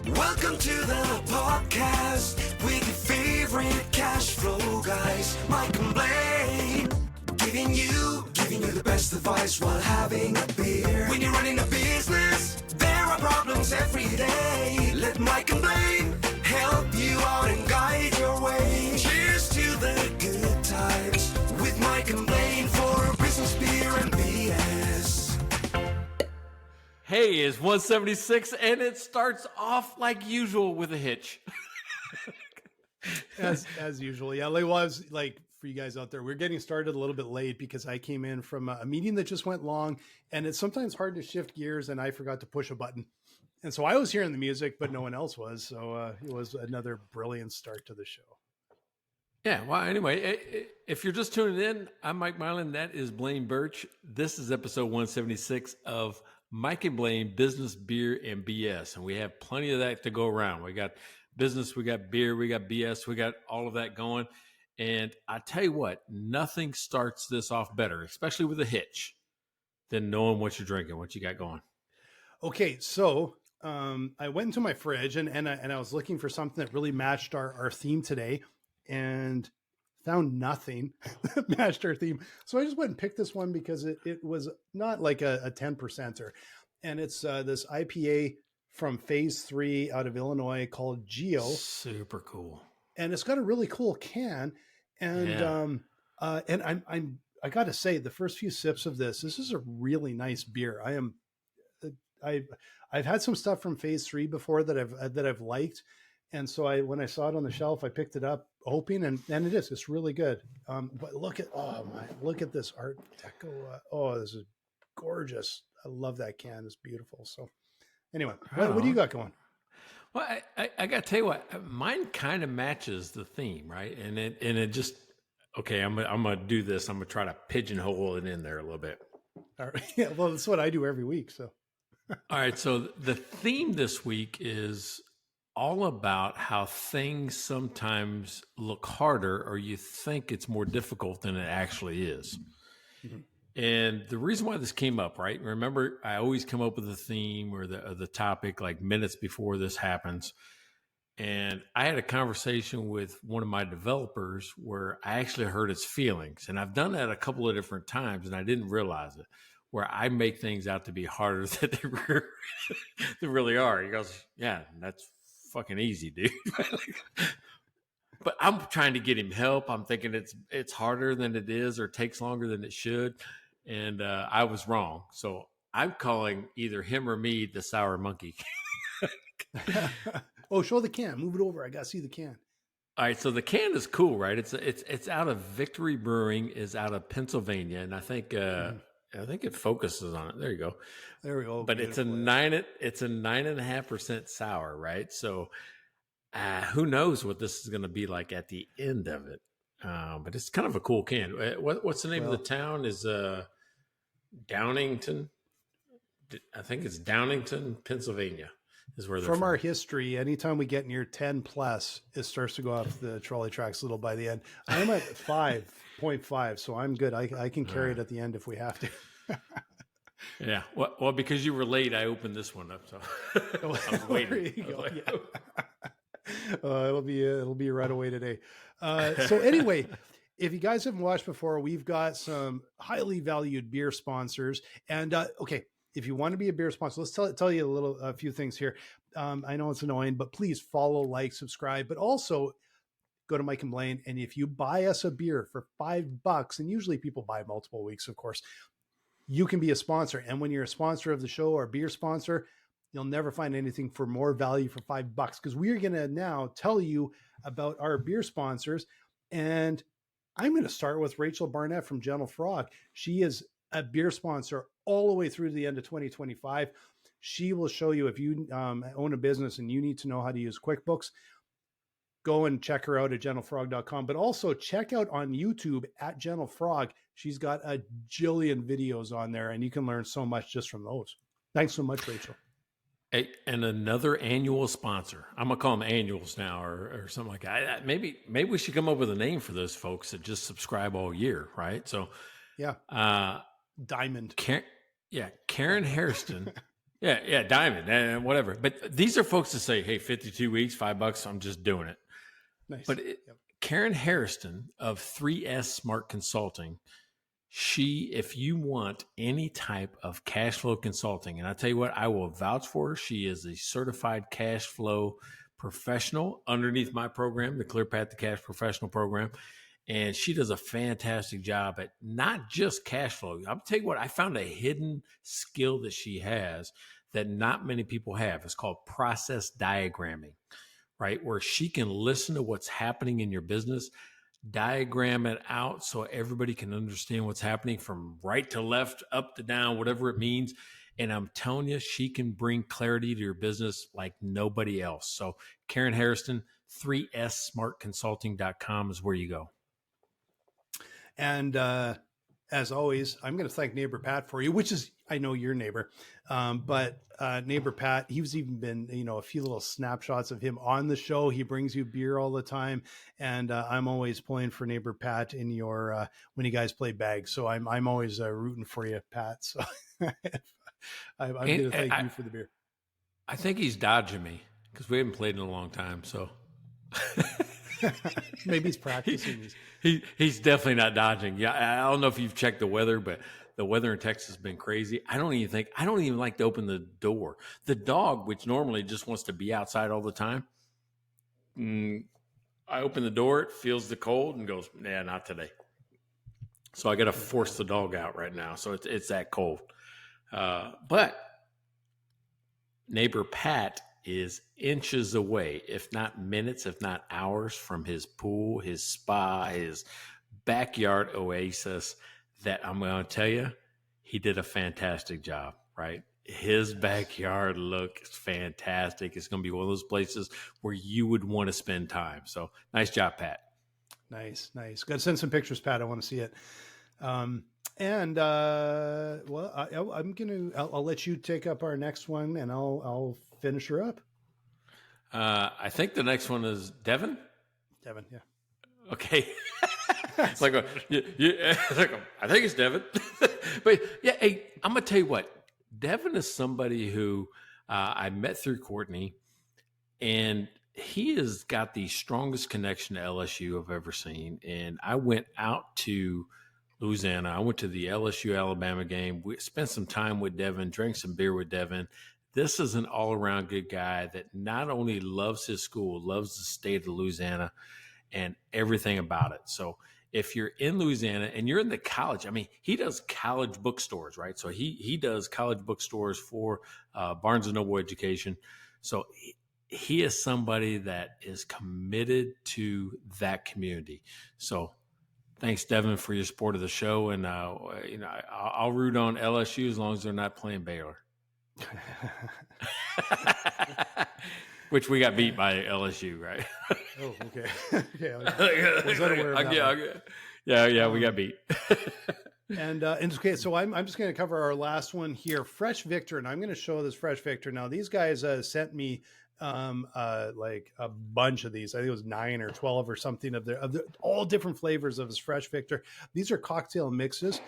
Welcome to the podcast with your favorite cash flow guys, Mike and Blaine, giving you the best advice while having a beer. When you're running a business, there are problems every day. Let Mike and Blaine help you out and guide your way. Cheers to the good times with Mike and Blaine for business, beer, and BS. Hey, it's 176, and it starts off like usual with a hitch. as usual. Yeah, like, well, I was like, for you guys out there, we're getting started a little bit late because I came in from a meeting that just went long, and it's sometimes hard to shift gears, and I forgot to push a button. And so I was hearing the music, but no one else was. So it was another brilliant start to the show. Yeah, well, anyway, if you're just tuning in, I'm Mike Mylan. That is Blaine Birch. This is episode 176 of Mike and Blaine, Business, Beer, and BS. And we have plenty of that to go around. We got business, we got beer, we got BS, we got all of that going. And I tell you what, nothing starts this off better, especially with a hitch, than knowing what you're drinking, what you got going. Okay, so I went into my fridge and I was looking for something that really matched our theme today, and found nothing that matched our theme. So I just went and picked this one because it was not like a 10%er. And it's this IPA from Phase 3 out of Illinois called Geo. Super cool. And it's got a really cool can. And I got to say, the first few sips of this is a really nice beer. I've had some stuff from Phase 3 before that I've liked. And so when I saw it on the shelf, I picked it up hoping, and it's really good. But look at this Art Deco. This is gorgeous. I love that can. It's beautiful. So anyway, what do you got going? Well, I got to tell you what, mine kind of matches the theme, right? And it just, okay, I'm going to do this. I'm going to try to pigeonhole it in there a little bit. All right. Yeah, well, that's what I do every week. So, all right. So the theme this week is all about how things sometimes look harder, or you think it's more difficult than it actually is. Mm-hmm. And the reason why this came up, right? Remember, I always come up with a theme or the topic like minutes before this happens. And I had a conversation with one of my developers where I actually hurt his feelings. And I've done that a couple of different times, and I didn't realize it, where I make things out to be harder than they really are. He goes, yeah, that's fucking easy, dude. But I'm trying to get him help. I'm thinking it's harder than it is, or takes longer than it should. And I was wrong. So I'm calling either him or me the sour monkey. Oh, show the can. Move it over. I got to see the can. All right. So the can is cool, right? It's out of Victory Brewing, is out of Pennsylvania. And I think it focuses on it. There you go. There we go. But it's a 9.5% sour, right? So who knows what this is going to be like at the end of it. But it's kind of a cool can. What's the name of the town? Is Downington? I think it's Downington, Pennsylvania is where they're from. Our history, anytime we get near 10 plus, it starts to go off the trolley tracks a little by the end. I'm at 5.5, so I'm good. I can carry it at the end if we have to. Yeah. Well, because you were late, I opened this one up. So I was waiting. There you go. It'll be right away today. So anyway, if you guys haven't watched before, we've got some highly valued beer sponsors. And okay, if you want to be a beer sponsor, let's tell you a few things here. I know it's annoying, but please follow, like, subscribe, but also go to Mike and Blaine. And if you buy us a beer for $5, and usually people buy multiple weeks, of course, you can be a sponsor. And when you're a sponsor of the show or a beer sponsor, you'll never find anything for more value for $5, because we are going to now tell you about our beer sponsors. And I'm going to start with Rachel Barnett from Gentle Frog. She is a beer sponsor all the way through to the end of 2025. She will show you, if you own a business and you need to know how to use QuickBooks, go and check her out at gentlefrog.com, but also check out on YouTube at Gentle Frog. She's got a jillion videos on there, and you can learn so much just from those. Thanks so much, Rachel. Hey, and another annual sponsor. I'm gonna call them annuals now, or something like that. Maybe we should come up with a name for those folks that just subscribe all year, right? So, yeah, Diamond. Karen Hairston. Yeah, diamond and whatever. But these are folks that say, "Hey, 52 weeks, $5, I'm just doing it." Nice. But Yep. Karen Hairston of 3S Smart Consulting, if you want any type of cash flow consulting, and I tell you what, I will vouch for her. She is a certified cash flow professional underneath my program, the Clear Path to Cash Professional program. And she does a fantastic job at not just cash flow. I'll tell you what, I found a hidden skill that she has that not many people have. It's called process diagramming, right? Where she can listen to what's happening in your business, diagram it out so everybody can understand what's happening from right to left, up to down, whatever it means. And I'm telling you, she can bring clarity to your business like nobody else. So Karen Hairston, 3ssmartconsulting.com is where you go. And as always, I'm going to thank neighbor Pat for you, which is, I know your neighbor, but neighbor Pat, he's even been, a few little snapshots of him on the show. He brings you beer all the time. And I'm always pulling for neighbor Pat in your, when you guys play bags. So I'm always rooting for you, Pat. So I'm going to thank you for the beer. I think he's dodging me because we haven't played in a long time. So maybe he's practicing. He's definitely not dodging. Yeah, I don't know if you've checked the weather, but the weather in Texas has been crazy. I don't even like to open the door. The dog, which normally just wants to be outside all the time, I open the door, it feels the cold and goes, "Nah, not today." So I got to force the dog out right now. So it's that cold. But neighbor Pat is inches away, if not minutes, if not hours, from his pool, his spa, his backyard oasis that I'm going to tell you, he did a fantastic job, right? His backyard looks fantastic. It's going to be one of those places where you would want to spend time. So nice job, Pat. Nice. Got to send some pictures, Pat. I want to see it. I'll let you take up our next one, and I'll finish her up. I think the next one is Devin. Devin, yeah. Okay. It's like, I think it's Devin. But yeah, hey, I'm gonna tell you what. Devin is somebody who I met through Courtney, and he has got the strongest connection to LSU I've ever seen. And I went out to Louisiana. I went to the LSU Alabama game. We spent some time with Devin, drank some beer with Devin. This is an all-around good guy that not only loves his school, loves the state of Louisiana and everything about it. So if you're in Louisiana and you're in the college, I mean, he does college bookstores, right? So he does college bookstores for Barnes & Noble Education. So he is somebody that is committed to that community. So thanks, Devin, for your support of the show. And, I'll root on LSU as long as they're not playing Baylor. Which we got beat by LSU, right? Oh, okay. Was unaware of that. Yeah, we got beat. And okay, so I'm just going to cover our last one here, Fresh Victor, and I'm going to show this Fresh Victor. Now, these guys sent me like a bunch of these. I think it was 9 or 12 or something of the all different flavors of this Fresh Victor. These are cocktail mixes.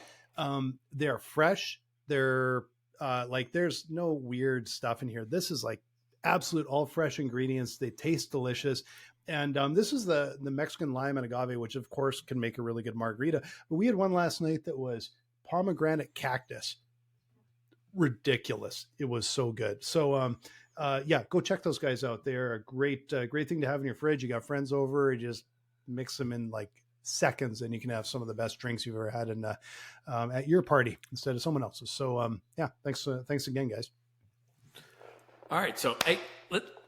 They're fresh. They're like there's no weird stuff in here. This is like absolute all fresh ingredients. They taste delicious. And this is the Mexican lime and agave, which of course can make a really good margarita. But we had one last night that was pomegranate cactus. Ridiculous. It was so good. So yeah, go check those guys out. They're a great thing to have in your fridge. You got friends over, you just mix them in like seconds and you can have some of the best drinks you've ever had at your party instead of someone else's. So yeah, thanks again, guys. All right, so hey,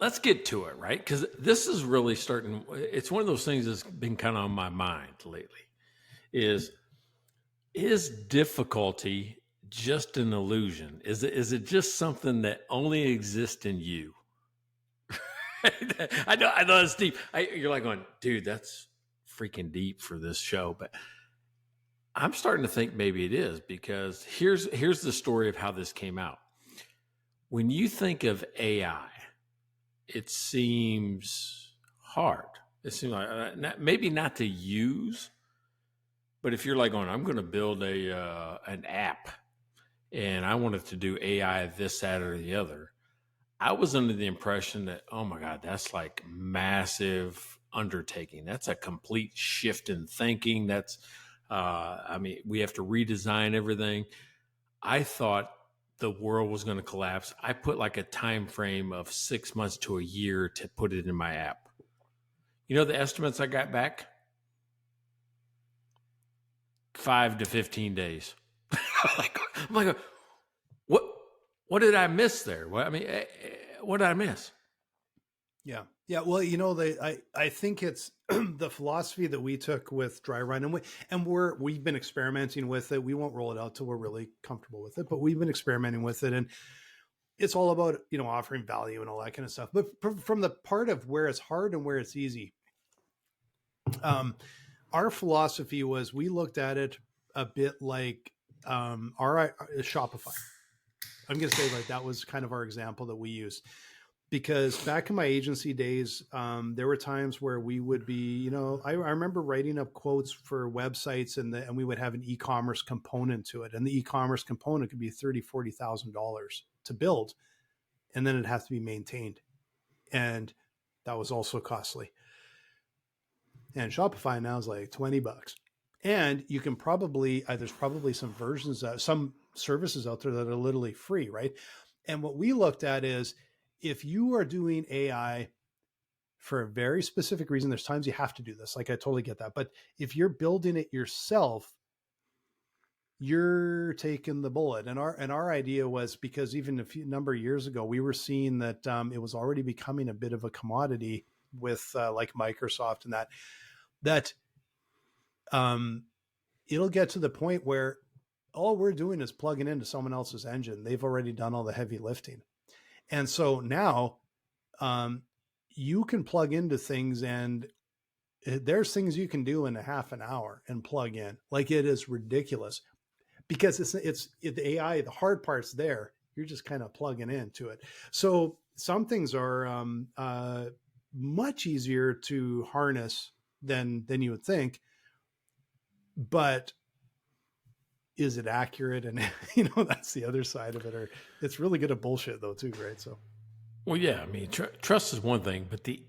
let's get to it, right? Because this is really starting. It's one of those things that's been kind of on my mind lately. Is difficulty just an illusion? Is it just something that only exists in you? I know that's deep. You're like going, dude, that's freaking deep for this show, but I'm starting to think maybe it is, because here's the story of how this came out. When you think of AI, it seems hard. It seems like maybe not to use, but if you're like going, I'm going to build an app, and I wanted to do AI this, that, or the other, I was under the impression that, oh my God, that's like massive undertaking. That's a complete shift in thinking. We have to redesign everything. I thought the world was going to collapse. I put like a time frame of 6 months to a year to put it in my app. You know, the estimates I got back? 5 to 15 days. I'm like, what did I miss there? What did I miss? Yeah. Yeah. Well, I think it's the philosophy that we took with dry run, and we've been experimenting with it. We won't roll it out till we're really comfortable with it, but we've been experimenting with it, and it's all about, offering value and all that kind of stuff. But from the part of where it's hard and where it's easy, our philosophy was, we looked at it a bit like our Shopify. I'm going to say, like, that was kind of our example that we used, because back in my agency days, there were times where we would be, I remember writing up quotes for websites, and we would have an e-commerce component to it. And the e-commerce component could be $30,000, $40,000 to build. And then it has to be maintained. And that was also costly. And Shopify now is like $20. And you can probably, there's probably some versions of some services out there that are literally free, right? And what we looked at is, if you are doing AI for a very specific reason, there's times you have to do this. Like, I totally get that. But if you're building it yourself, you're taking the bullet. And our idea was, because even a number of years ago, we were seeing that it was already becoming a bit of a commodity with like Microsoft, and that it'll get to the point where all we're doing is plugging into someone else's engine. They've already done all the heavy lifting. And so now you can plug into things, and there's things you can do in a half an hour and plug in. Like, it is ridiculous, because it's the AI, the hard part's there. You're just kind of plugging into it. So some things are much easier to harness than you would think, but is it accurate? And that's the other side of it. Or it's really good at bullshit though too, right? So, well, yeah, I mean, trust is one thing, but the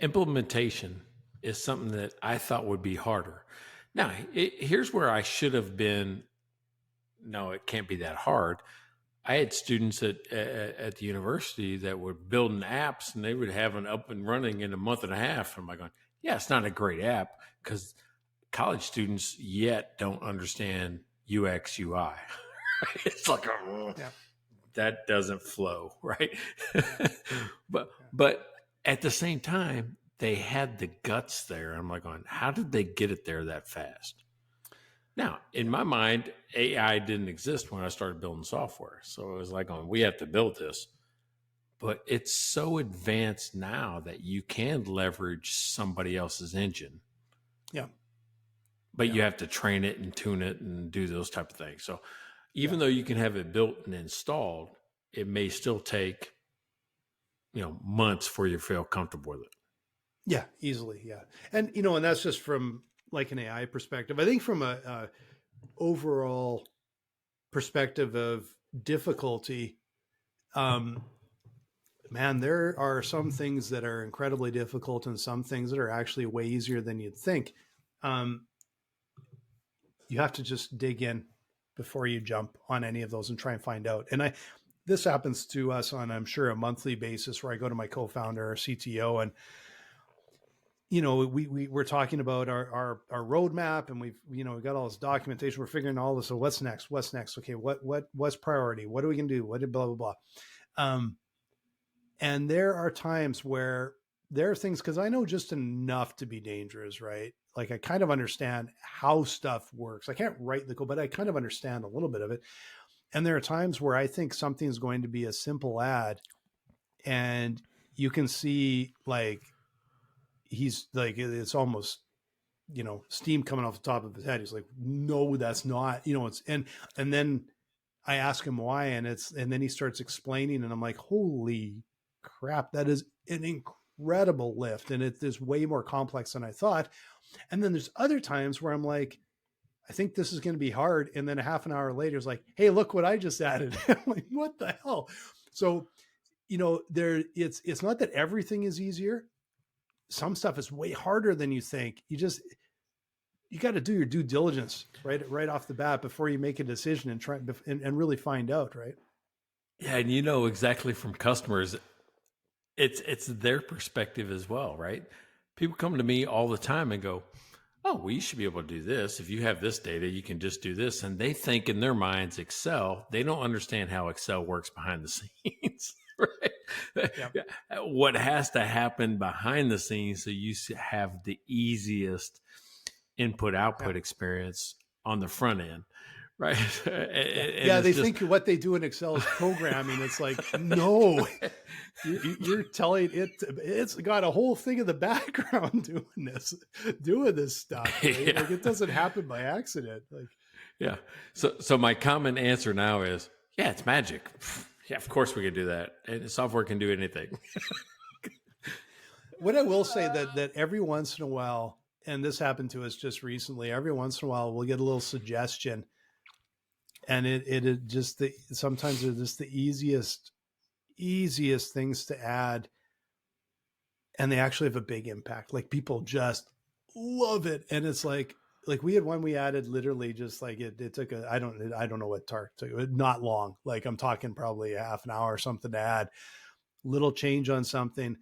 implementation is something that I thought would be harder. Now, here's where I should have been. No, it can't be that hard. I had students at the university that were building apps, and they would have an up and running in a month and a half. And I'm going, yeah, it's not a great app, because college students yet don't understand UX, UI. It's like, that doesn't flow, right? but at the same time, they had the guts there. I'm like, how did they get it there that fast? Now, in my mind, AI didn't exist when I started building software. So it was like, we have to build this. But it's so advanced now that you can leverage somebody else's engine. Yeah. But you have to train it and tune it and do those type of things. So even though you can have it built and installed, it may still take, months before you feel comfortable with it. Yeah, easily. Yeah. And, and that's just from like an AI perspective. I think from a overall perspective of difficulty, man, there are some things that are incredibly difficult and some things that are actually way easier than you'd think. You have to just dig in before you jump on any of those and try and find out. And this happens to us on, I'm sure, a monthly basis, where I go to my co-founder, our CTO, and we're talking about our roadmap, and we've got all this documentation. We're figuring all this. So what's next? Okay, what's priority? What are we gonna do? What blah blah blah. And there are times where there are things, because I know just enough to be dangerous, right? Like, I kind of understand how stuff works. I can't write the code, but I kind of understand a little bit of it. And there are times where I think something's going to be a simple ad, and you can see, like, he's like, it's almost, steam coming off the top of his head. He's like, no, that's not, it's, and then I ask him why, and then he starts explaining, and I'm like, holy crap, that is an incredible lift. And it is way more complex than I thought. And then there's other times where I'm like, I think this is going to be hard. And then a half an hour later, it's like, hey, look what I just added. I'm like, what the hell? So, it's not that everything is easier. Some stuff is way harder than you think. You got to do your due diligence right off the bat before you make a decision and try and really find out. Right. Yeah. And exactly from customers, it's their perspective as well, right? People come to me all the time and go, oh, well, you should be able to do this. If you have this data, you can just do this. And they think in their minds, Excel, they don't understand how Excel works behind the scenes, right? Yep. What has to happen behind the scenes so you have the easiest input-output experience on the front end, right? And they think what they do in Excel is programming. It's like, no, you're telling it's got a whole thing in the background doing this stuff. Right? Yeah. Like, it doesn't happen by accident. Like, yeah. So my common answer now is, yeah, it's magic. Yeah, of course we can do that. And software can do anything. What I will say that every once in a while, and this happened to us just recently, every once in a while we'll get a little suggestion. And it just sometimes they're just the easiest things to add, and they actually have a big impact. Like, people just love it, and it's like we had one we added literally just like it took I don't know what Tark took, not long. Like, I'm talking probably a half an hour or something to add, little change on something,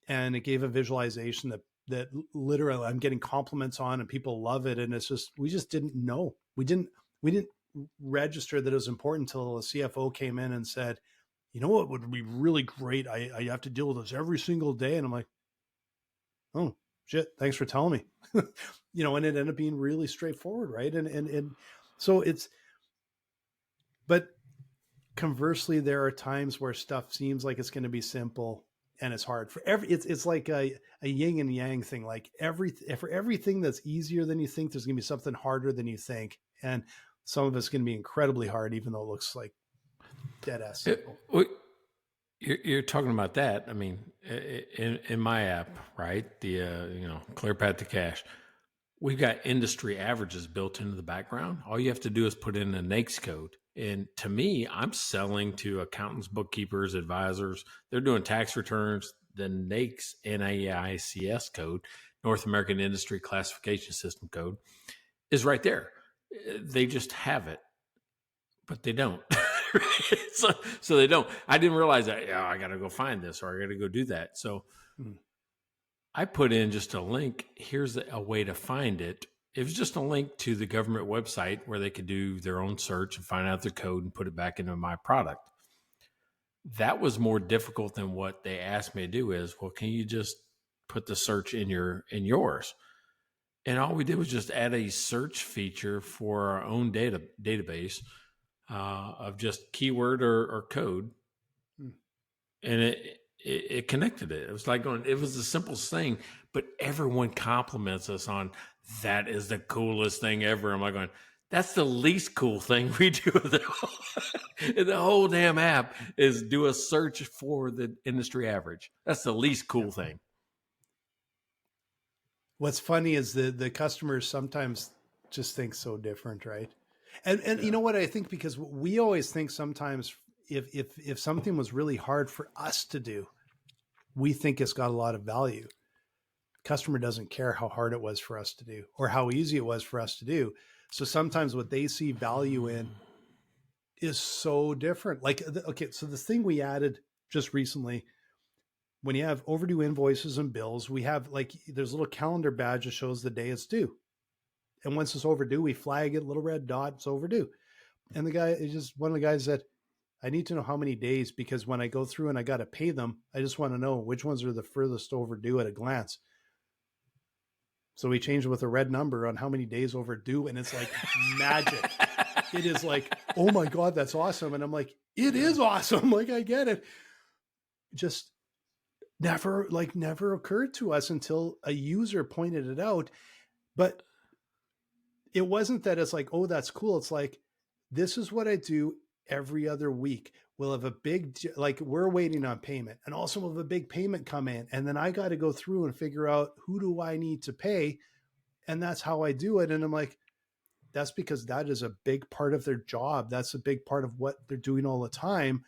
and it gave a visualization that literally I'm getting compliments on, and people love it, and it's just we just didn't know we didn't register that it was important until the CFO came in and said, you know what would be really great? I have to deal with this every single day. And I'm like, oh shit, thanks for telling me. And it ended up being really straightforward. Right. And so but conversely, there are times where stuff seems like it's going to be simple and it's hard for it's like a yin and yang thing. Like for everything that's easier than you think, there's going to be something harder than you think. And some of it's going to be incredibly hard, even though it looks like dead ass simple. You're talking about that. I mean, in my app, right? The Clear Path to Cash, we've got industry averages built into the background. All you have to do is put in a NAICS code. And to me, I'm selling to accountants, bookkeepers, advisors. They're doing tax returns. The NAICS, NAICS code, North American Industry Classification System code, is right there. They just have it, but they don't. so they don't. I didn't realize that. Yeah, I got to go find this, or I got to go do that. So I put in just a link. Here's a way to find it. It was just a link to the government website where they could do their own search and find out their code and put it back into my product. That was more difficult than what they asked me to do. Is, well, can you just put the search in yours? And all we did was just add a search feature for our own database of just keyword or code. And it connected it. It was like it was the simplest thing, but everyone compliments us on that is the coolest thing ever. I'm like going, that's the least cool thing we do. The whole damn app is do a search for the industry average. That's the least cool thing. What's funny is the customers sometimes just think so different, right? And you know what I think, because we always think sometimes if something was really hard for us to do, we think it's got a lot of value. Customer doesn't care how hard it was for us to do or how easy it was for us to do. So sometimes what they see value in is so different. Like, so the thing we added just recently, when you have overdue invoices and bills, we have there's a little calendar badge that shows the day it's due. And once it's overdue, we flag it, little red dot, it's overdue. And the guy is just one of the guys said, I need to know how many days, because when I go through and I got to pay them, I just want to know which ones are the furthest overdue at a glance. So we changed it with a red number on how many days overdue. And it's like magic. It is like, oh my God, that's awesome. And I'm like, it is awesome. Like, I get it. Just never occurred to us until a user pointed it out. But it wasn't that it's like, oh, that's cool. It's like, this is what I do every other week. We'll have a big, we're waiting on payment, and also we'll have a big payment come in. And then I got to go through and figure out who do I need to pay. And that's how I do it. And I'm like, that's because that is a big part of their job. That's a big part of what they're doing all the time.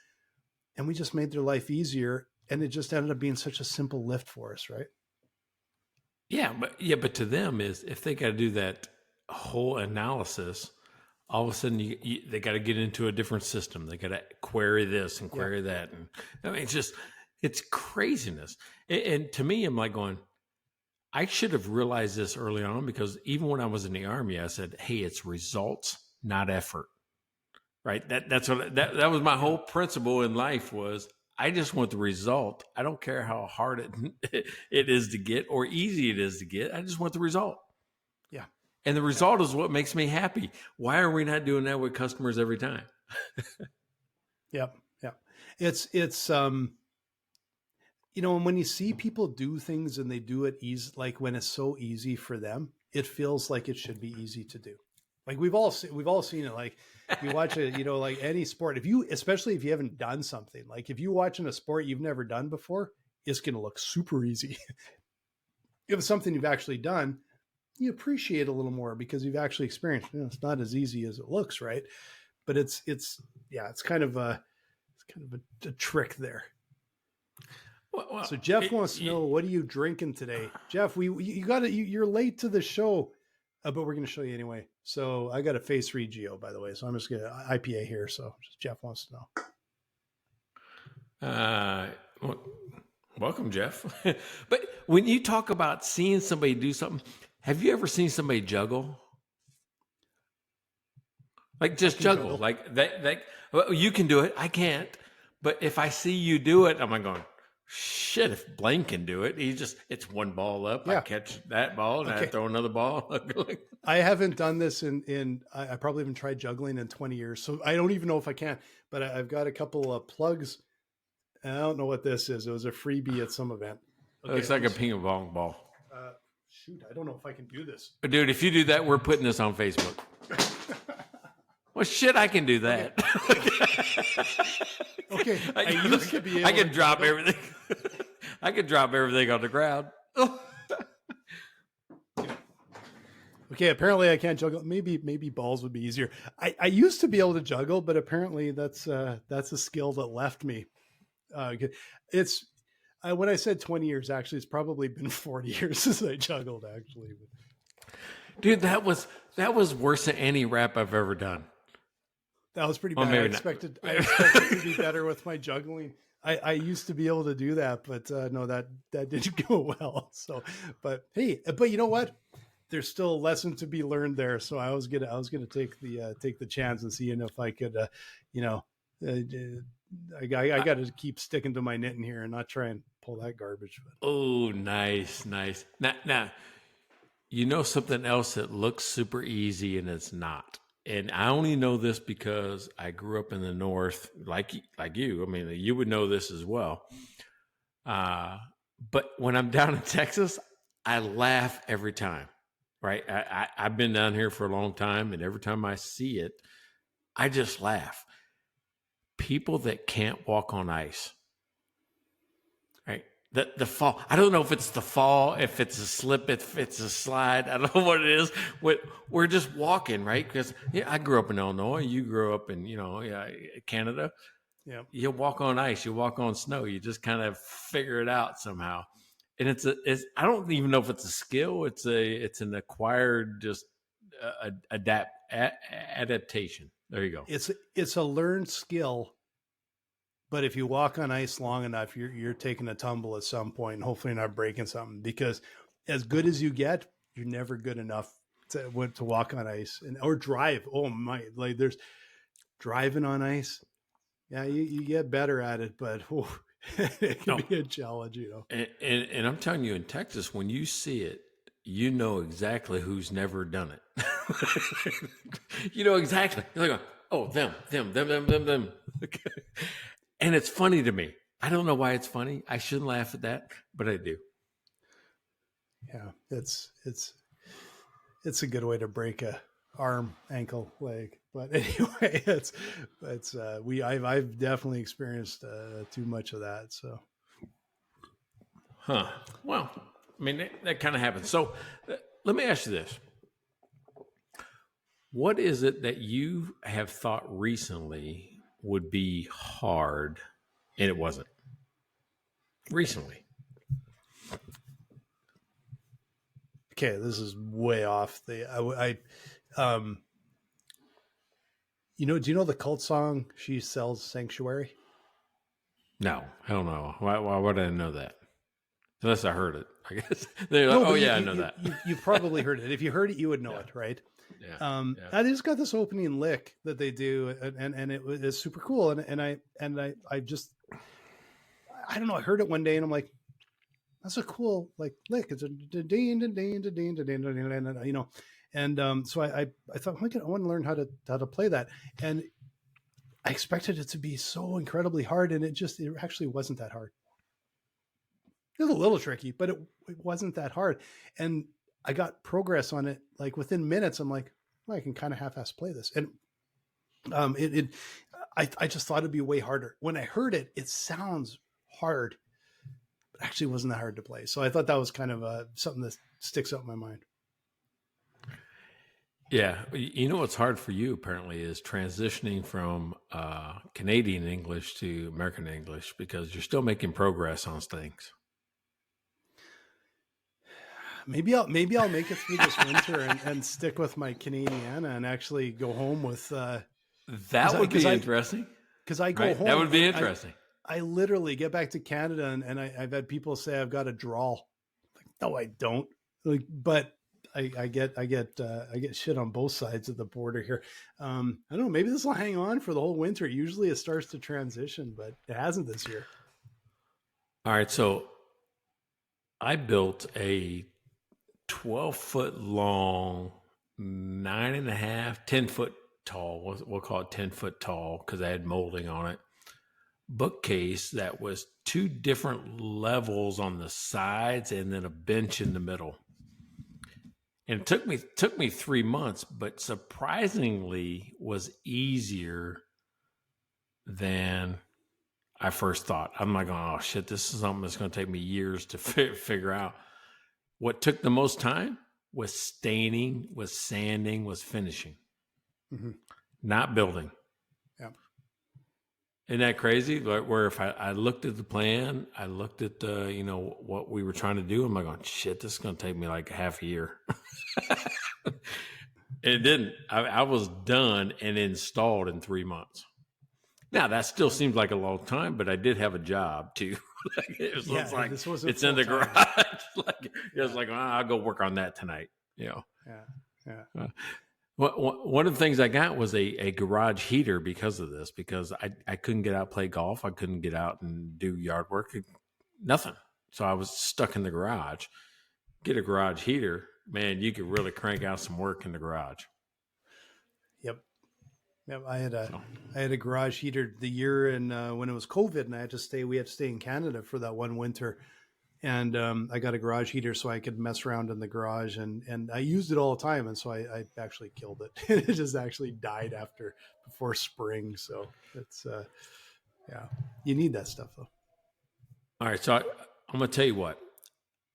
And we just made their life easier. And it just ended up being such a simple lift for us, right? But to them is if they got to do that whole analysis, all of a sudden they got to get into a different system. They got to query this and query that, and I mean it's craziness. And to me, I'm like going, I should have realized this early on, because even when I was in the Army, I said, "Hey, it's results, not effort." Right? That's what that was my whole principle in life was. I just want the result. I don't care how hard it is to get or easy it is to get. I just want the result. Yeah. And the result is what makes me happy. Why are we not doing that with customers every time? Yep. Yep. It's and when you see people do things and they do it easy, like when it's so easy for them, it feels like it should be easy to do. Like we've all seen it. Like you watch it, like any sport, especially if you haven't done something, like if you're watching a sport you've never done before, it's going to look super easy. If it's something you've actually done, you appreciate it a little more because you've actually experienced, it's not as easy as it looks. Right. But it's kind of a trick there. Well, so Jeff wants to know, what are you drinking today? Jeff, you're late to the show, but we're going to show you anyway. So I got a Phase 3 Geo, by the way. So I'm just going to IPA here. So Jeff wants to know. Welcome, Jeff. But when you talk about seeing somebody do something, have you ever seen somebody juggle? Like just juggle. Like that, well, you can do it. I can't. But if I see you do it, I'm like going, shit, if Blaine can do it, it's one ball up. Yeah. I catch that ball and I throw another ball. I haven't done this I probably haven't tried juggling in 20 years. So I don't even know if I can, but I've got a couple of plugs. And I don't know what this is. It was a freebie at some event. Okay, looks like a ping pong ball. Shoot, I don't know if I can do this. But dude, if you do that, we're putting this on Facebook. Well, shit, I can do that. Okay. I can drop everything. I can drop everything on the ground. Okay, apparently I can't juggle. Maybe balls would be easier. I used to be able to juggle, but apparently that's a skill that left me. It's when I said 20 years, actually, it's probably been 40 years since I juggled. Actually, dude, that was worse than any rap I've ever done. That was pretty bad. I expected to be better with my juggling. I used to be able to do that, but no, that didn't go well. So, but hey, you know what? There's still a lesson to be learned there. So I was gonna take the chance and see if I could, I got to keep sticking to my knitting here and not try and pull that garbage. Oh, nice. Now, something else that looks super easy and it's not. And I only know this because I grew up in the North, like you. I mean, you would know this as well. But when I'm down in Texas, I laugh every time, right? I've been down here for a long time, and every time I see it, I just laugh. People that can't walk on ice, right? The fall. I don't know if it's the fall, if it's a slip, if it's a slide. I don't know what it is. We're just walking, right? Because I grew up in Illinois. You grew up in Canada. Yeah. You walk on ice. You walk on snow. You just kind of figure it out somehow. And it's I don't even know if it's a skill. It's an acquired just adaptation. There you go. It's a learned skill. But if you walk on ice long enough, you're taking a tumble at some point, and hopefully not breaking something. Because as good as you get, you're never good enough to walk on ice or drive. Oh my! Like there's driving on ice. Yeah, you get better at it, but it can be a challenge, And I'm telling you, in Texas, when you see it, you know exactly who's never done it. You know exactly. You're like, oh, them. Okay. And it's funny to me. I don't know why it's funny. I shouldn't laugh at that, but I do. Yeah, it's a good way to break a arm, ankle, leg. But anyway, I've definitely experienced too much of that. So, well, I mean that kind of happens. So, let me ask you this: What is it that you have thought recently would be hard and it wasn't? Recently. Okay, this is way off. Do you know the cult song "She Sells Sanctuary"? No, hell no. Why would I know that? Unless I heard it, I guess. They're like, No, oh, but yeah, I know that. You've probably heard it. If you heard it, you would know it, right? Yeah. I just got this opening lick that they do, and it's super cool. And I just, I don't know. I heard it one day, and I'm like, that's a cool like lick. It's a ding, you know. And so I thought, I want to learn how to play that, and I expected it to be so incredibly hard, and it actually wasn't that hard. It was a little tricky, but it wasn't that hard. And I got progress on it. Like within minutes, I'm like, well, I can kind of half-ass play this. And I just thought it'd be way harder. When I heard it, it sounds hard, but actually wasn't that hard to play. So I thought that was kind of something that sticks out in my mind. Yeah. You know what's hard for you apparently is transitioning from Canadian English to American English, because you're still making progress on things. Maybe I'll make it through this winter and stick with my Canadiana and actually go home with. That would be interesting. Because I go home. That would be interesting. I literally get back to Canada and I've had people say I've got a drawl. Like, no, I don't. Like, but I get shit on both sides of the border here. I don't know. Maybe this will hang on for the whole winter. Usually it starts to transition, but it hasn't this year. All right, so I built a 12-foot long, 9.5, 10-foot tall. We'll call it 10-foot tall because I had molding on it. Bookcase that was 2 different levels on the sides and then a bench in the middle. And it took me 3 months, but surprisingly was easier than I first thought. I'm like, oh shit, this is something that's going to take me years to figure out. What took the most time was staining, was sanding, was finishing, not building. Yeah. Isn't that crazy? Where if I looked at the plan, I looked at what we were trying to do. I'm like, oh shit, this is going to take me like half a year. It didn't. I was done and installed in 3 months. Now that still seems like a long time, but I did have a job too. It's in the garage. It was like, I'll go work on that tonight. Yeah. One of the things I got was a garage heater because of this, because I couldn't get out, play golf. I couldn't get out and do yard work, nothing. So I was stuck in the garage. Get a garage heater, man, you could really crank out some work in the garage. Yep. I had a garage heater the year and when it was COVID, and we had to stay in Canada for that one winter. And I got a garage heater so I could mess around in the garage, and I used it all the time. And so I actually killed it. It just actually died before spring. So it's, you need that stuff though. All right. So I'm going to tell you what,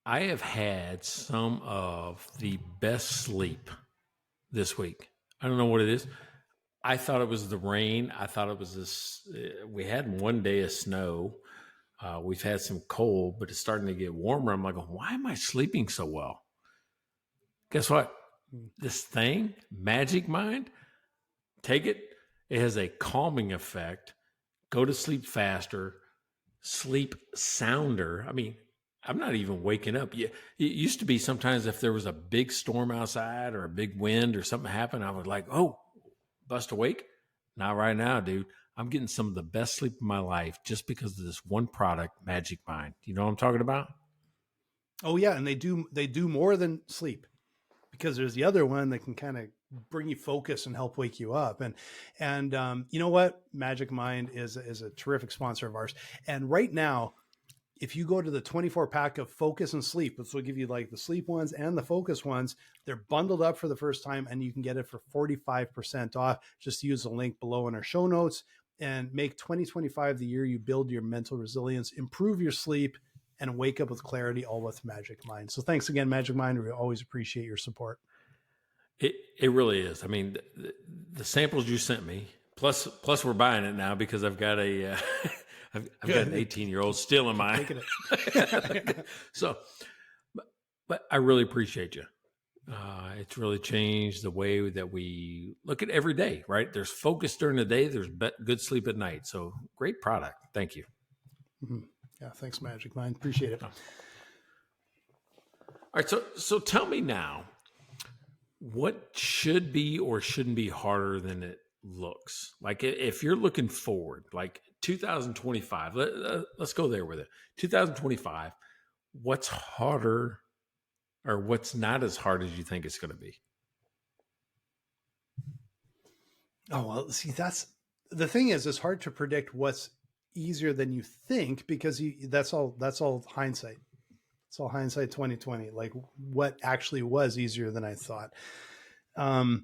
I have had some of the best sleep this week. I don't know what it is. I thought it was the rain. I thought it was this, we had one day of snow. We've had some cold, but it's starting to get warmer. I'm like, why am I sleeping so well? Guess what? This thing, Magic Mind, take it. It has a calming effect. Go to sleep faster, sleep sounder. I mean, I'm not even waking up. It used to be sometimes if there was a big storm outside or a big wind or something happened, I was like, oh, bust awake. Not right now, dude. I'm getting some of the best sleep of my life just because of this one product, Magic Mind. You know what I'm talking about? Oh yeah, and they do more than sleep, because there's the other one that can kind of bring you focus and help wake you up. And you know what? Magic Mind is a terrific sponsor of ours. And right now, if you go to the 24 pack of Focus and Sleep, this will give you like the sleep ones and the focus ones. They're bundled up for the first time, and you can get it for 45% off. Just use the link below in our show notes and make 2025 the year you build your mental resilience, improve your sleep, and wake up with clarity, all with Magic Mind. So thanks again, Magic Mind. We always appreciate your support. It really is. I mean, the samples you sent me, plus we're buying it now because I've got a I've got an 18-year-old still in my Taking it. so, but I really appreciate you. It's really changed the way that we look at every day. Right? There's focus during the day. There's good sleep at night. So great product. Thank you. Mm-hmm. Yeah, thanks, Magic Mind. Appreciate it. All right, so tell me now, what should be or shouldn't be harder than it looks? Like if you're looking forward, like 2025, let's go there with it. 2025, what's harder or what's not as hard as you think it's going to be? Oh, well, see, that's the thing is, it's hard to predict what's easier than you think because that's all hindsight. It's all hindsight 2020, like what actually was easier than I thought. But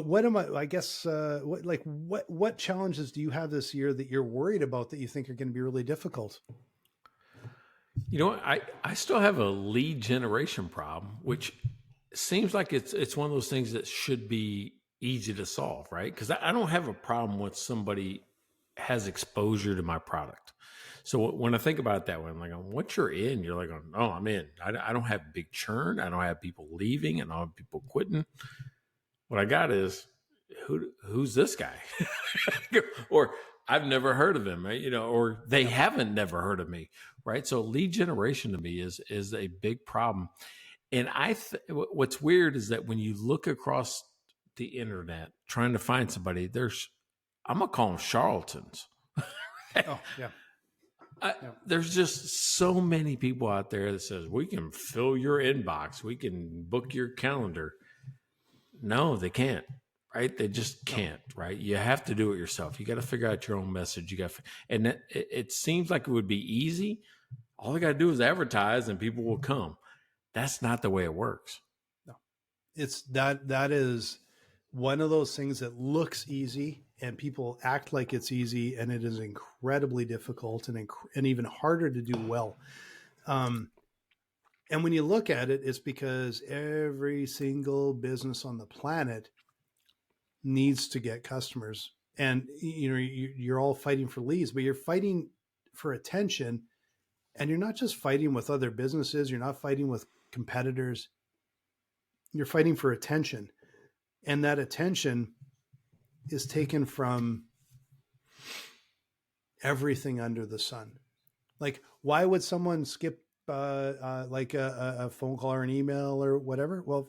what am I guess, what challenges do you have this year that you're worried about that you think are going to be really difficult? You know, I still have a lead generation problem, which seems like it's one of those things that should be easy to solve, right? Because I don't have a problem with somebody has exposure to my product. So when I think about it that way, I'm like, once you're in, you're like, oh, I'm in. I don't have big churn. I don't have people leaving. I don't have people quitting. What I got is, who's this guy? Or I've never heard of him, right? Or they haven't never heard of me, right? So lead generation to me is a big problem. And what's weird is that when you look across the internet trying to find somebody, I'm gonna call them charlatans. Oh, yeah. There's just so many people out there that says we can fill your inbox, we can book your calendar. No, they can't, right? They just can't, right? You have to do it yourself. You got to figure out your own message. And it seems like it would be easy. All I got to do is advertise, and people will come. That's not the way it works. No, it's that is one of those things that looks easy. And people act like it's easy, and it is incredibly difficult and even harder to do well. And when you look at it, it's because every single business on the planet needs to get customers. And you're all fighting for leads, but you're fighting for attention. And you're not just fighting with other businesses. You're not fighting with competitors. You're fighting for attention. And that attention is taken from everything under the sun. Like, why would someone skip like a phone call or an email or whatever? Well,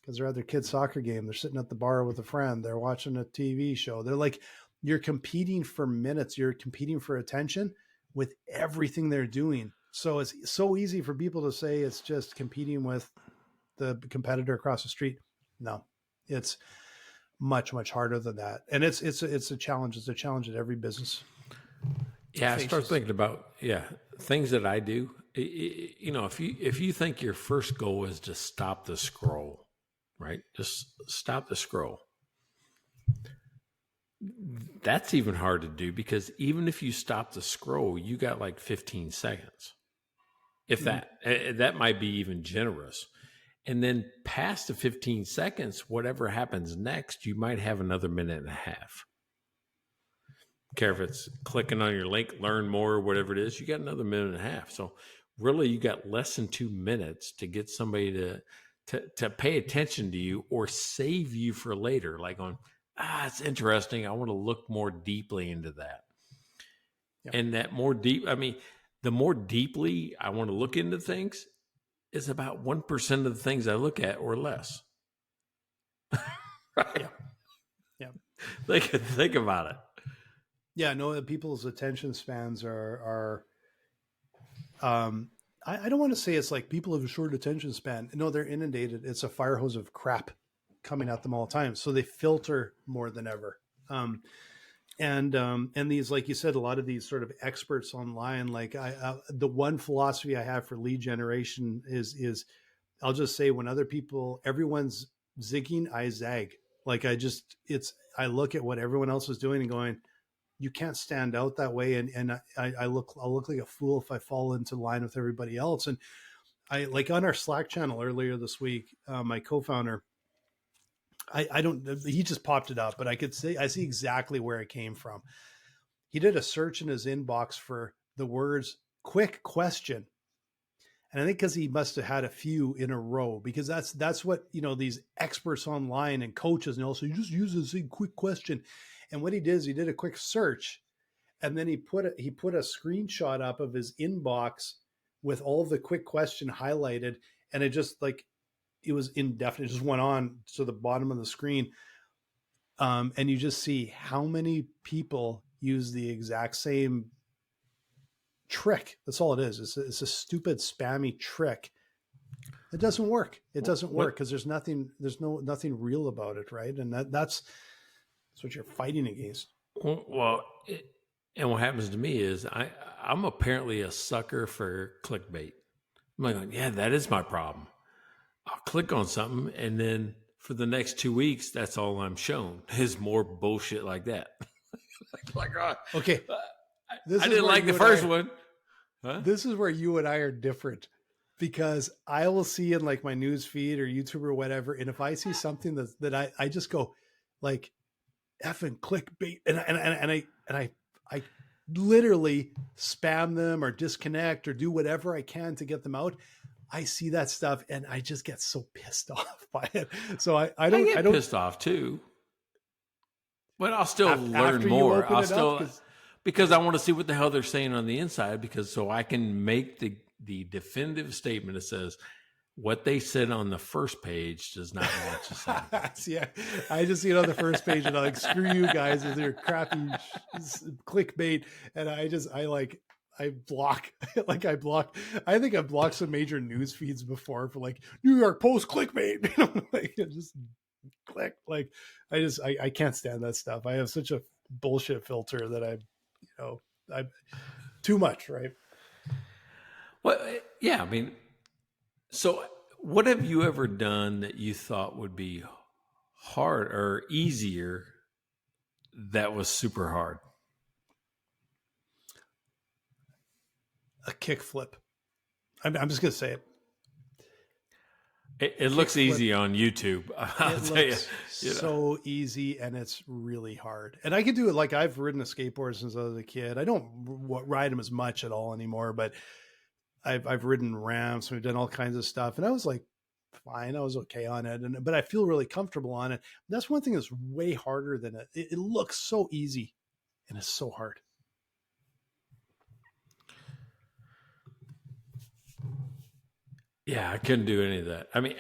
because they're at their kid's soccer game. They're sitting at the bar with a friend. They're watching a TV show. They're like, you're competing for minutes. You're competing for attention with everything they're doing. So it's so easy for people to say it's just competing with the competitor across the street. No, it's much, much harder than that. And it's a challenge. It's a challenge at every business. Yeah. I start thinking about, things that I do. If you think your first goal is to stop the scroll, right? Just stop the scroll. That's even hard to do because even if you stop the scroll, you got like 15 seconds. If that might be even generous. And then past the 15 seconds, whatever happens next, you might have another minute and a half. Care if it's clicking on your link, learn more, whatever it is, you got another minute and a half. So really you got less than 2 minutes to get somebody to pay attention to you or save you for later. Like it's interesting. I want to look more deeply into that. Yep. And that the more deeply I want to look into things, is about 1% of the things I look at or less. Right? Yeah. Think about it. Yeah, no, people's attention spans are I don't want to say it's like people have a short attention span. No, they're inundated. It's a fire hose of crap coming at them all the time. So they filter more than ever. And these, like you said, a lot of these sort of experts online, like the one philosophy I have for lead generation is I'll just say when everyone's zigging, I zag. Like I look at what everyone else is doing and going, you can't stand out that way. And I'll look like a fool if I fall into line with everybody else. And I like on our Slack channel earlier this week, my co-founder, I don't, he just popped it up, but I see exactly where it came from. He did a search in his inbox for the words quick question. And I think because he must have had a few in a row, because that's what, these experts online and coaches and also, you just use this quick question. And what he did is he did a quick search, and then he put a screenshot up of his inbox with all of the quick question highlighted, and it just like, it was indefinite. It just went on to the bottom of the screen. And you just see how many people use the exact same trick. That's all it is. It's a stupid spammy trick. It doesn't work. It doesn't work because there's nothing real about it. Right. And that's what you're fighting against. Well, and what happens to me is I'm apparently a sucker for clickbait. I'm like, yeah, that is my problem. I'll click on something, and then for the next 2 weeks, that's all I'm shown is more bullshit like that. Okay. I didn't like the first one. Huh? This is where you and I are different, because I will see in like my news feed or YouTube or whatever. And if I see something that I just go like effing clickbait, and I literally spam them or disconnect or do whatever I can to get them out. I see that stuff and I just get so pissed off by it. So I don't get pissed off too, but I'll still learn more. Because I want to see what the hell they're saying on the inside, because so I can make the definitive statement that says what they said on the first page does not match the second. Yeah, I just see it on the first page and I'm like, screw you guys with your crappy clickbait. And I block, I think I've blocked some major news feeds before for like New York Post clickbait, like just click. Like I can't stand that stuff. I have such a bullshit filter that I'm too much, right? Well, yeah, I mean, so what have you ever done that you thought would be hard or easier that was super hard? A kickflip. I'm just going to say it. It looks easy on YouTube. I'll tell you. So easy, and it's really hard. And I can do it. Like, I've ridden a skateboard since I was a kid. I don't ride them as much at all anymore, but I've ridden ramps. We've done all kinds of stuff, and I was like, fine. I was okay on it, but I feel really comfortable on it. That's one thing that's way harder than it. It looks so easy, and it's so hard. Yeah, I couldn't do any of that. I mean,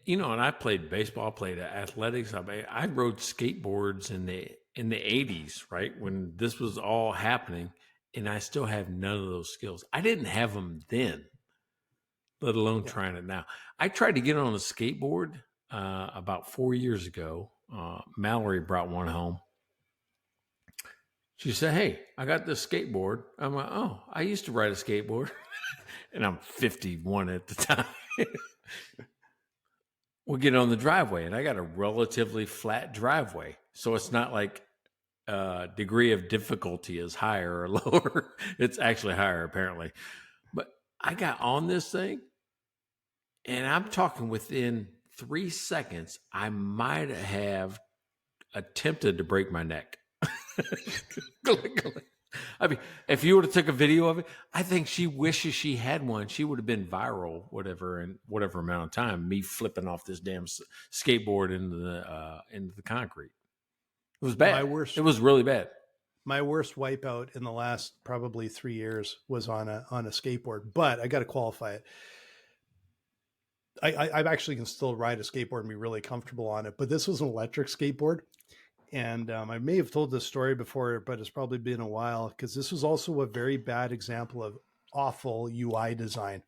and I played baseball, played athletics. I rode skateboards in the 80s, right? When this was all happening, and I still have none of those skills. I didn't have them then, let alone trying it now. I tried to get on a skateboard about 4 years ago. Mallory brought one home. She said, "Hey, I got this skateboard." I'm like, "Oh, I used to ride a skateboard." And I'm 51 at the time. We'll get on the driveway, and I got a relatively flat driveway. So it's not like degree of difficulty is higher or lower. It's actually higher, apparently. But I got on this thing, and I'm talking within 3 seconds, I might have attempted to break my neck. I mean, if you would have took a video of it, I think she wishes she had one. She would have been viral, whatever amount of time. Me flipping off this damn skateboard into the concrete. It was bad. It was really bad. My worst wipeout in the last probably 3 years was on a skateboard, but I got to qualify it. I actually can still ride a skateboard and be really comfortable on it, but this was an electric skateboard. And I may have told this story before, but it's probably been a while, because this was also a very bad example of awful UI design.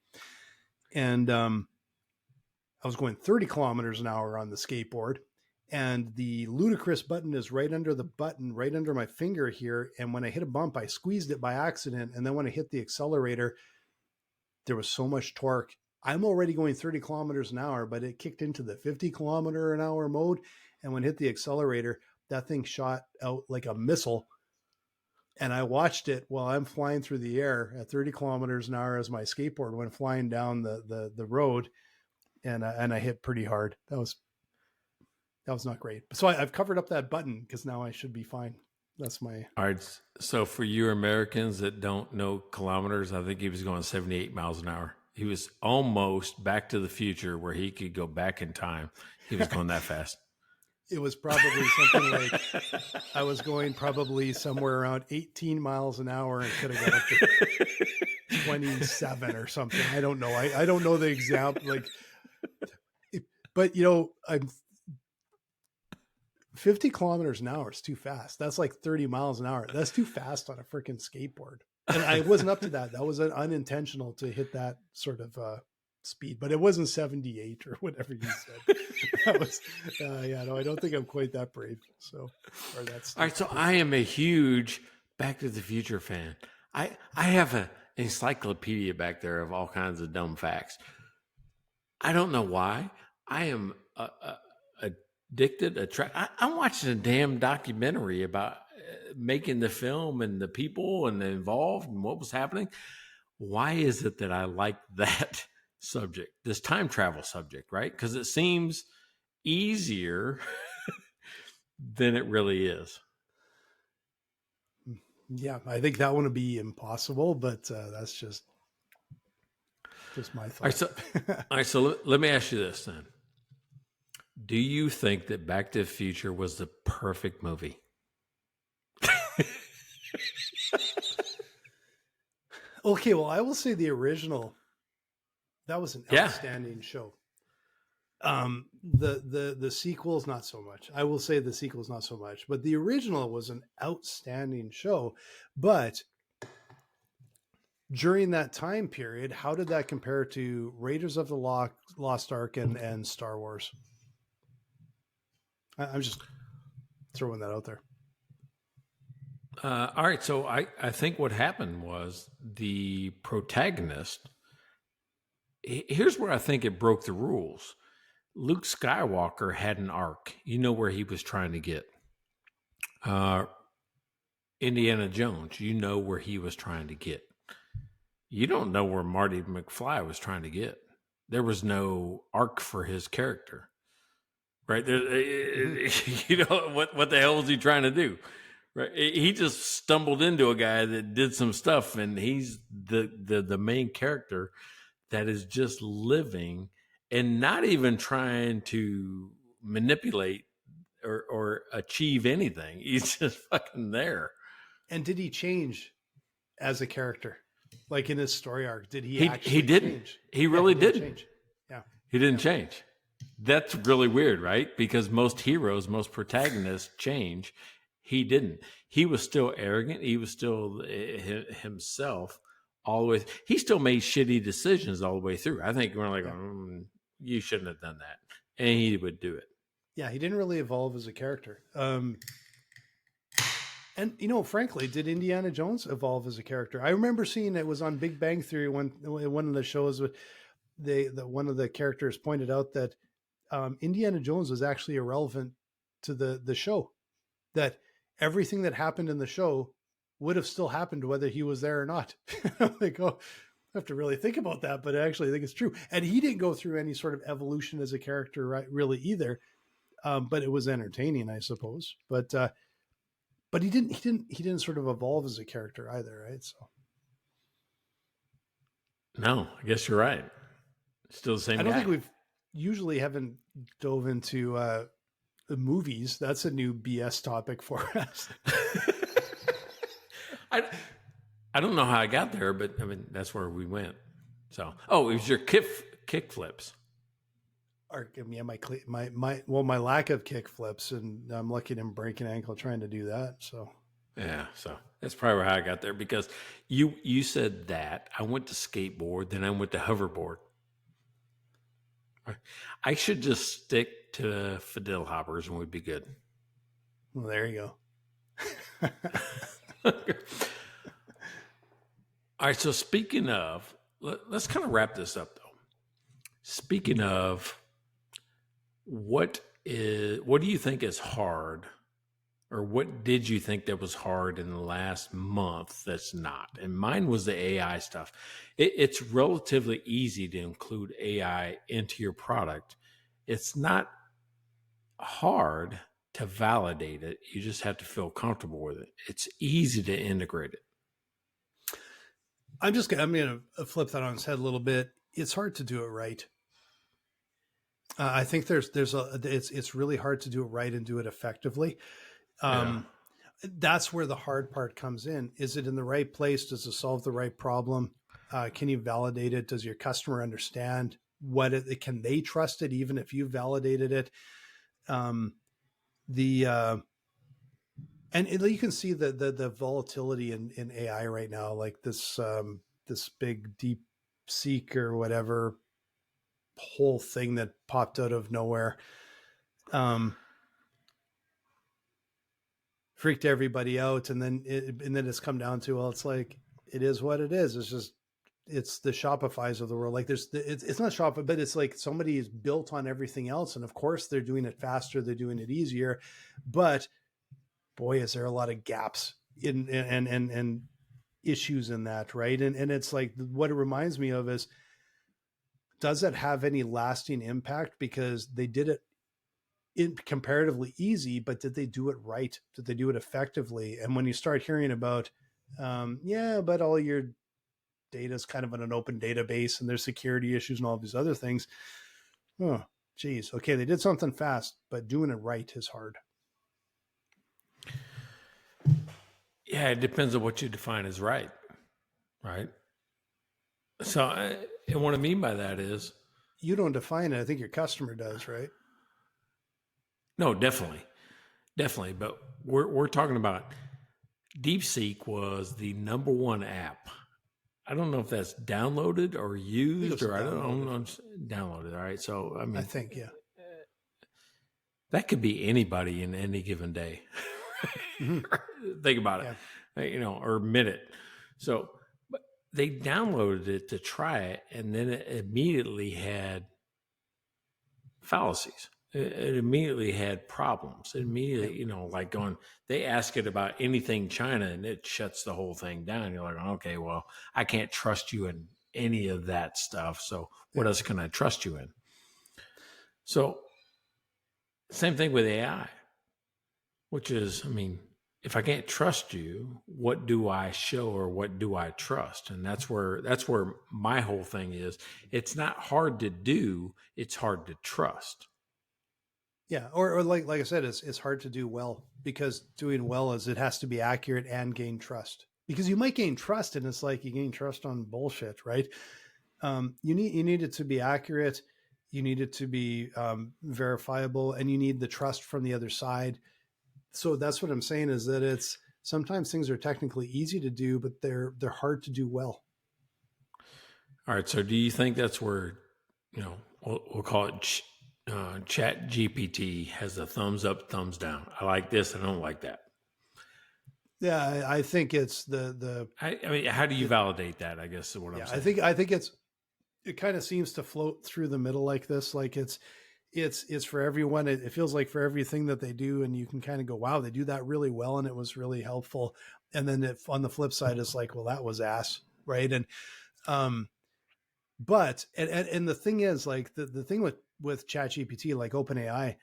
And I was going 30 kilometers an hour on the skateboard, and the ludicrous button is right under the button, right under my finger here. And when I hit a bump, I squeezed it by accident. And then when I hit the accelerator, there was so much torque. I'm already going 30 kilometers an hour, but it kicked into the 50 kilometer an hour mode. And when it hit the accelerator, that thing shot out like a missile And I watched it while I'm flying through the air at 30 kilometers an hour as my skateboard went flying down the road, and I hit pretty hard. That was not great. So I've covered up that button because now I should be fine. That's my. All right. So for you Americans that don't know kilometers, I think he was going 78 miles an hour. He was almost Back to the Future where he could go back in time. He was going that fast. It was probably something like I was going probably somewhere around 18 miles an hour and could have got up to 27 or something. I don't know. I don't know the example. Like, but I'm 50 kilometers an hour is too fast. That's like 30 miles an hour. That's too fast on a freaking skateboard. And I wasn't up to that. That was unintentional to hit that sort of speed, but it wasn't 78 or whatever you said. That was, no, I don't think I'm quite that brave. So, or that's all right. So I am a huge Back to the Future fan. I have an encyclopedia back there of all kinds of dumb facts. I don't know why. I am addicted. I'm watching a damn documentary about making the film and the people and the involved and what was happening. Why is it that I like that subject, this time travel subject, right? Because it seems easier than it really is. Yeah, I think that one would be impossible, but that's just my thought. All right, so let me ask you this then. Do you think that Back to the Future was the perfect movie? Okay, well, I will say the original, that was an outstanding show. The sequels, not so much. I will say the sequels, not so much, but the original was an outstanding show. But during that time period, how did that compare to Raiders of the Lost Ark and Star Wars? I'm just throwing that out there. All right. So I think what happened was the protagonist, here's where I think it broke the rules. Luke Skywalker had an arc. You know where he was trying to get. Indiana Jones, you know where he was trying to get. You don't know where Marty McFly was trying to get. There was no arc for his character. Right there, what the hell was he trying to do? Right, he just stumbled into a guy that did some stuff, and he's the main character that is just living and not even trying to manipulate or achieve anything. He's just fucking there. And did he change as a character, like in his story arc? Did he? He didn't. Change? He really didn't. Change. Yeah, he didn't change. That's really weird, right? Because most heroes, most protagonists change. He didn't. He was still arrogant. He was still himself all the way. He still made shitty decisions all the way through. I think we're like, you shouldn't have done that. And he would do it. Yeah, he didn't really evolve as a character. And, frankly, did Indiana Jones evolve as a character? I remember seeing it was on Big Bang Theory when one of the shows, one of the characters pointed out that Indiana Jones was actually irrelevant to the show, that everything that happened in the show would have still happened whether he was there or not. I'm like, I have to really think about that, but I actually think it's true. And he didn't go through any sort of evolution as a character, right? Really either. But it was entertaining, I suppose. But he didn't sort of evolve as a character either, right? So. No, I guess you're right. Still the same guy. I don't think we've usually haven't dove into the movies. That's a new BS topic for us. I don't know how I got there, but I mean that's where we went. So, it was your kick flips. Or yeah, my lack of kick flips, and I'm lucky to break an ankle trying to do that. So yeah, so that's probably how I got there, because you said that. I went to skateboard, then I went to hoverboard. I should just stick to Fidel hoppers and we'd be good. Well, there you go. All right, so speaking of, let's kind of wrap this up, though. Speaking of, what do you think is hard Or what did you think that was hard in the last month that's not? And mine was the AI stuff. It's relatively easy to include AI into your product. It's not hard to validate it. You just have to feel comfortable with it. It's easy to integrate it. I'm going to flip that on its head a little bit. It's hard to do it right. I think it's really hard to do it right and do it effectively. That's where the hard part comes in. Is it in the right place? Does it solve the right problem? Can you validate it? Does your customer understand can they trust it even if you validated it? And you can see the volatility in AI right now, like this big deep seek or whatever whole thing that popped out of nowhere. Freaked everybody out. And then it's come down to, well, it's like, it is what it is. It's the Shopify's of the world. Like it's not Shopify, but it's like somebody is built on everything else. And of course they're doing it faster. They're doing it easier, but boy, is there a lot of gaps and issues in that. Right. And it's like, what it reminds me of is, does that have any lasting impact? Because they did it comparatively easy, but did they do it right? Did they do it effectively? And when you start hearing about, but all your data is kind of in an open database and there's security issues and all these other things. Oh, geez. Okay. They did something fast, but doing it right is hard. Yeah. It depends on what you define as right. Right. So and what I mean by that is, you don't define it. I think your customer does, right? No, definitely. But we're talking about DeepSeek was the number one app. I don't know if that's downloaded or used, or I don't know. Downloaded. All right. So, I mean, I think, yeah. That could be anybody in any given day. Mm-hmm. Think about it, or minute. So, but they downloaded it to try it, and then it immediately had fallacies. It immediately had problems. It immediately, like they ask it about anything China and it shuts the whole thing down. You're like, okay, well, I can't trust you in any of that stuff. So what else can I trust you in? So same thing with AI, which is, if I can't trust you, what do I show or what do I trust? And that's where my whole thing is. It's not hard to do. It's hard to trust. Yeah. Or like I said, it's hard to do well, because doing well is, it has to be accurate and gain trust, because you might gain trust and it's like you gain trust on bullshit, right? You need it to be accurate. You need it to be verifiable, and you need the trust from the other side. So that's what I'm saying, is that sometimes things are technically easy to do, but they're hard to do well. All right. So do you think that's where, we'll call it Chat GPT has a thumbs up, thumbs down? I like this. I don't like that. Yeah. I think it's how do you validate that? I guess is what I'm saying. I think it kind of seems to float through the middle like this. Like it's for everyone. It feels like for everything that they do, and you can kind of go, wow, they do that really well, and it was really helpful. And then on the flip side, it's like, well, that was ass, right? And but the thing is, like the thing with ChatGPT, like OpenAI,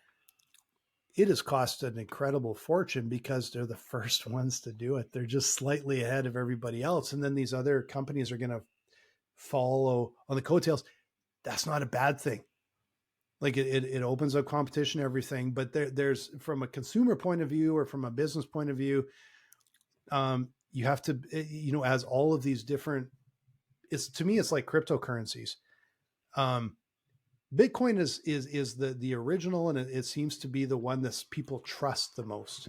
it has cost an incredible fortune because they're the first ones to do it. They're just slightly ahead of everybody else, and then these other companies are going to follow on the coattails. That's not a bad thing. Like it opens up competition, everything, but there's, from a consumer point of view or from a business point of view, you have to, as all of these different, to me, it's like cryptocurrencies. Bitcoin is the original, and it seems to be the one that people trust the most.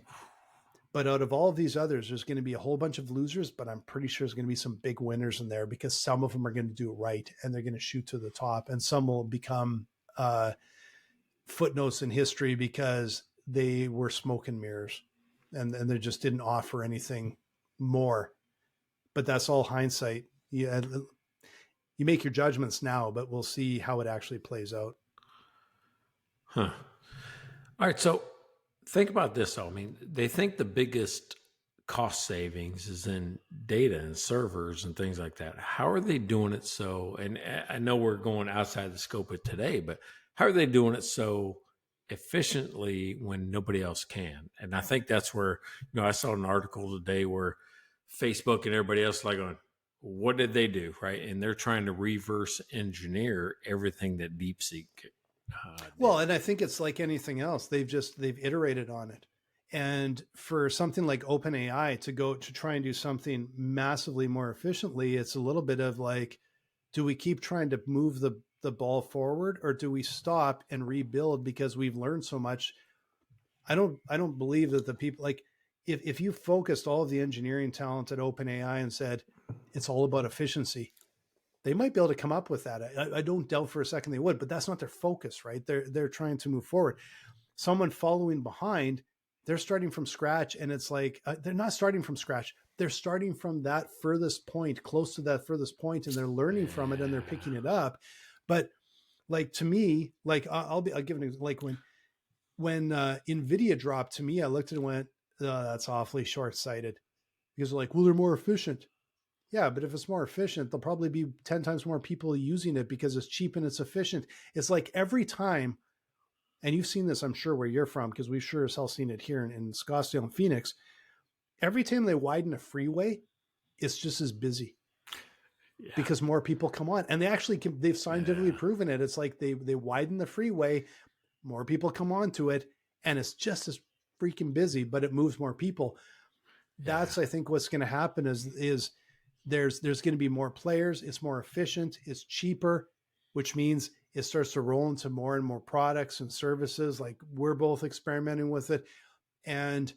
But out of all of these others, there's going to be a whole bunch of losers, but I'm pretty sure there's going to be some big winners in there, because some of them are going to do it right and they're going to shoot to the top, and some will become footnotes in history because they were smoke and mirrors and they just didn't offer anything more. But that's all hindsight. Yeah, you make your judgments now, but we'll see how it actually plays out. All right. So Think about this though. I mean, they think the biggest cost savings is in data and servers and things like that. How are they doing it so? And I know we're going outside the scope of today, but how are they doing it so efficiently when nobody else can? And I think that's where, I saw an article today where Facebook and everybody else like going, what did they do? Right. And they're trying to reverse engineer everything that DeepSeek Well, and I think it's like anything else. They've iterated on it. And for something like OpenAI to go to try and do something massively more efficiently, it's a little bit of like, do we keep trying to move the ball forward, or do we stop and rebuild because we've learned so much? I don't believe that the people, like, if you focused all of the engineering talent at OpenAI and said it's all about efficiency, they might be able to come up with that. I don't doubt for a second they would, but that's not their focus, right? They're trying to move forward. Someone following behind, they're starting from scratch, and it's like they're not starting from scratch. They're starting from that furthest point, close to that furthest point, and they're learning from it and they're picking it up. But like, to me, like I'll give an example. Like when NVIDIA dropped, to me, I looked at it and went, oh, that's awfully short-sighted, because they're like, well, they're more efficient. Yeah, but if it's more efficient, there'll probably be 10 times more people using it because it's cheap and it's efficient. It's like every time, and you've seen this, I'm sure, where you're from, because we've sure as hell seen it here in Scottsdale and Phoenix. Every time they widen a freeway, it's just as busy because more people come on. And they've scientifically proven it. It's like they widen the freeway, more people come onto it, and it's just as freaking busy, but it moves more people. That's, I think, what's going to happen is there's going to be more players. It's more efficient. It's cheaper, which means it starts to roll into more and more products and services. Like, we're both experimenting with it, and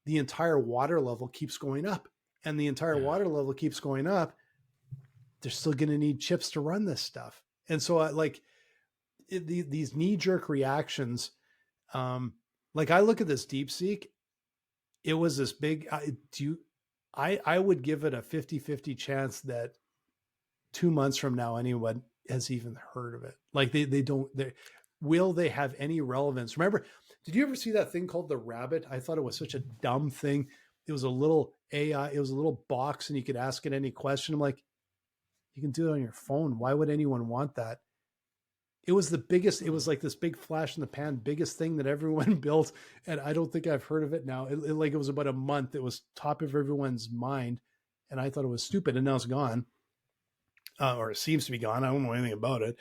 the entire water level keeps going up, and the entire water level keeps going up. They're still going to need chips to run this stuff. And so these knee-jerk reactions, like, I look at this DeepSeek, it was this big, I would give it a 50-50 chance that 2 months from now, anyone has even heard of it. Like, will they have any relevance? Remember, did you ever see that thing called the Rabbit? I thought it was such a dumb thing. It was a little AI, it was a little box, and you could ask it any question. I'm like, you can do it on your phone. Why would anyone want that? It was the biggest, it was like this big flash in the pan, biggest thing that everyone built. And I don't think I've heard of it now. It was about a month. It was top of everyone's mind. And I thought it was stupid, and now it's gone. Or it seems to be gone. I don't know anything about it.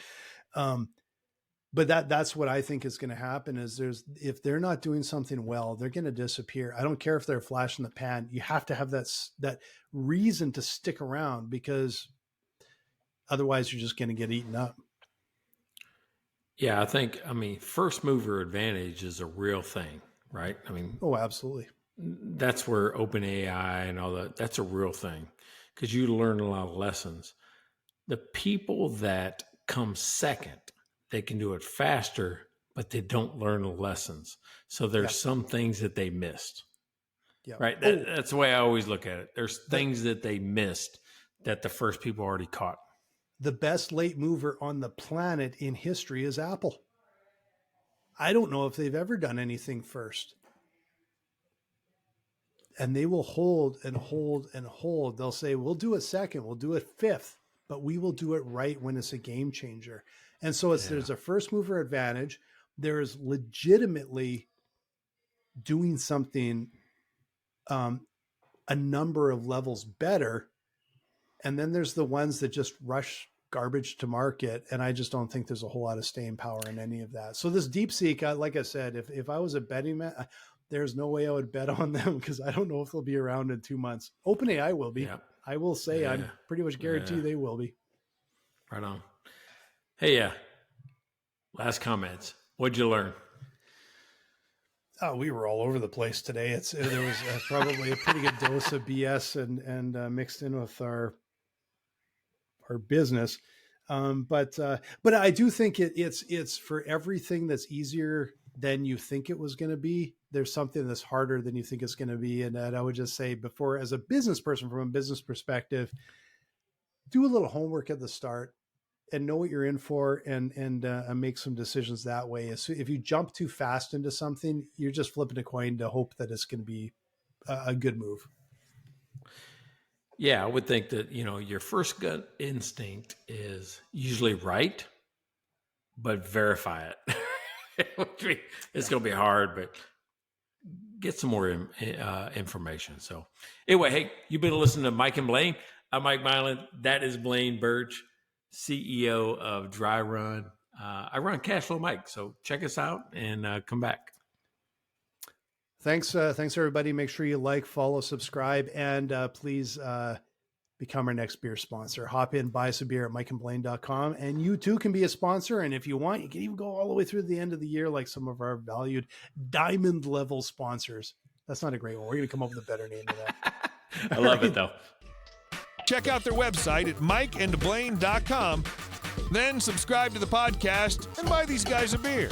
But that's what I think is going to happen is if they're not doing something well, they're going to disappear. I don't care if they're a flash in the pan. You have to have that reason to stick around, because otherwise you're just going to get eaten up. Yeah, I mean, first mover advantage is a real thing, right? I mean, oh, absolutely. That's where OpenAI and all that's a real thing, because you learn a lot of lessons. The people that come second, they can do it faster, but they don't learn the lessons. So there's some things that they missed, right? That's the way I always look at it. There's things that they missed that the first people already caught. The best late mover on the planet in history is Apple. I don't know if they've ever done anything first. And they will hold and hold and hold. They'll say, we'll do it second, we'll do it fifth, but we will do it right when it's a game changer. And so there's a first mover advantage. There's legitimately doing something a number of levels better. And then there's the ones that just rush garbage to market. And I just don't think there's a whole lot of staying power in any of that. So this DeepSeek, like I said, if I was a betting man, there's no way I would bet on them, because I don't know if they'll be around in 2 months. OpenAI will be. Yeah. I will say I'm pretty much guaranteed they will be. Right on. Hey, last comments. What'd you learn? Oh, we were all over the place today. There was probably a pretty good dose of BS and mixed in with our business. But I do think it's for everything that's easier than you think it was going to be. There's something that's harder than you think it's going to be. And I would just say, before, as a business person, from a business perspective, do a little homework at the start. and know what you're in for, and make some decisions that way. So if you jump too fast into something, you're just flipping a coin to hope that it's going to be a good move. Yeah, I would think that, your first gut instinct is usually right, but verify it. It's going to be hard, but get some more information. So anyway, hey, you've been listening to Mike and Blaine. I'm Mike Mylan. That is Blaine Birch, CEO of Dry Run. I run Cashflow Mike. So check us out and come back. Thanks, everybody. Make sure you like, follow, subscribe, and please become our next beer sponsor. Hop in, buy us a beer at mikeandblaine.com, and you too can be a sponsor. And if you want, you can even go all the way through the end of the year, like some of our valued diamond level sponsors. That's not a great one. We're going to come up with a better name than that. I love it though. Check out their website at mikeandblaine.com. Then subscribe to the podcast and buy these guys a beer.